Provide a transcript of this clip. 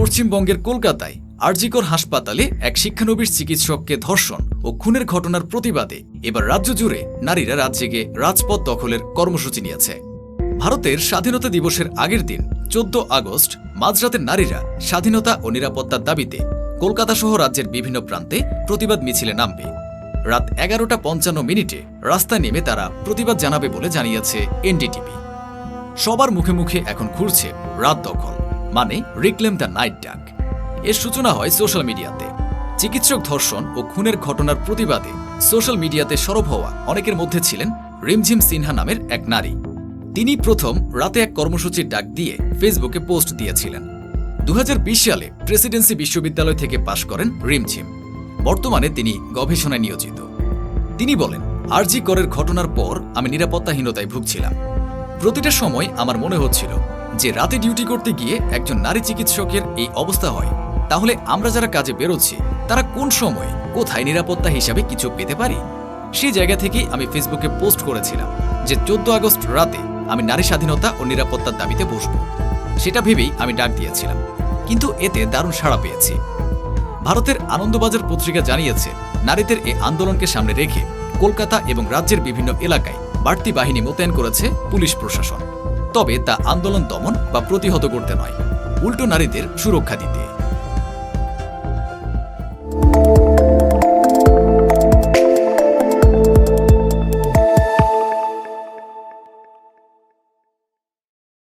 পশ্চিমবঙ্গের কলকাতায় আরজিকর হাসপাতালে এক শিক্ষানবিশ চিকিৎসককে ধর্ষণ ও খুনের ঘটনার প্রতিবাদে এবার রাজ্য জুড়ে নারীরা রাত জেগে রাজপথ দখলের কর্মসূচি নিয়েছে। ভারতের স্বাধীনতা দিবসের আগের দিন 14 আগস্ট মাঝরাতে নারীরা স্বাধীনতা ও নিরাপত্তার দাবিতে কলকাতা সহ রাজ্যের বিভিন্ন প্রান্তে প্রতিবাদ মিছিলে নামবে। রাত 11:55 রাস্তায় নেমে তারা প্রতিবাদ জানাবে বলে জানিয়েছে এনডিটিভি। সবার মুখে মুখে এখন ঘুরছে রাত দখল মানে রিক্লেম দ্য নাইট ডাক। এর সূচনা হয় সোশ্যাল মিডিয়াতে। চিকিৎসক ধর্ষণ ও খুনের ঘটনার প্রতিবাদে সোশ্যাল মিডিয়াতে সরব হওয়া অনেকের মধ্যে ছিলেন রিমঝিম সিনহা নামের এক নারী। তিনি প্রথম রাতে এক কর্মসূচির ডাক দিয়ে ফেসবুকে পোস্ট দিয়েছিলেন। 2020 সালে প্রেসিডেন্সি বিশ্ববিদ্যালয় থেকে পাশ করেন রিমঝিম। বর্তমানে তিনি গবেষণায় নিয়োজিত। তিনি বলেন, আরজি করের ঘটনার পর আমি নিরাপত্তাহীনতায় ভুগছিলাম। প্রতিটা সময় আমার মনে হচ্ছিল যে রাতে ডিউটি করতে গিয়ে একজন নারী চিকিৎসকের এই অবস্থা হয়, তাহলে আমরা যারা কাজে বেরোচ্ছি তারা কোন সময় কোথায় নিরাপত্তা হিসাবে কিছু পেতে পারি। সেই জায়গা থেকেই আমি ফেসবুকে পোস্ট করেছিলাম যে 14 আগস্ট রাতে আমি নারী স্বাধীনতা ও নিরাপত্তার দাবিতে বসব। সেটা ভেবেই আমি ডাক দিয়েছিলাম, কিন্তু এতে দারুণ সাড়া পেয়েছি। ভারতের আনন্দবাজার পত্রিকা জানিয়েছে, নারীদের এই আন্দোলনকে সামনে রেখে কলকাতা এবং রাজ্যের বিভিন্ন এলাকায় বাড়তি বাহিনী মোতায়েন করেছে পুলিশ প্রশাসন। তবে তা আন্দোলন দমন বা প্রতিহত করতে নয়, উল্টো নারীদের সুরক্ষা দিতে।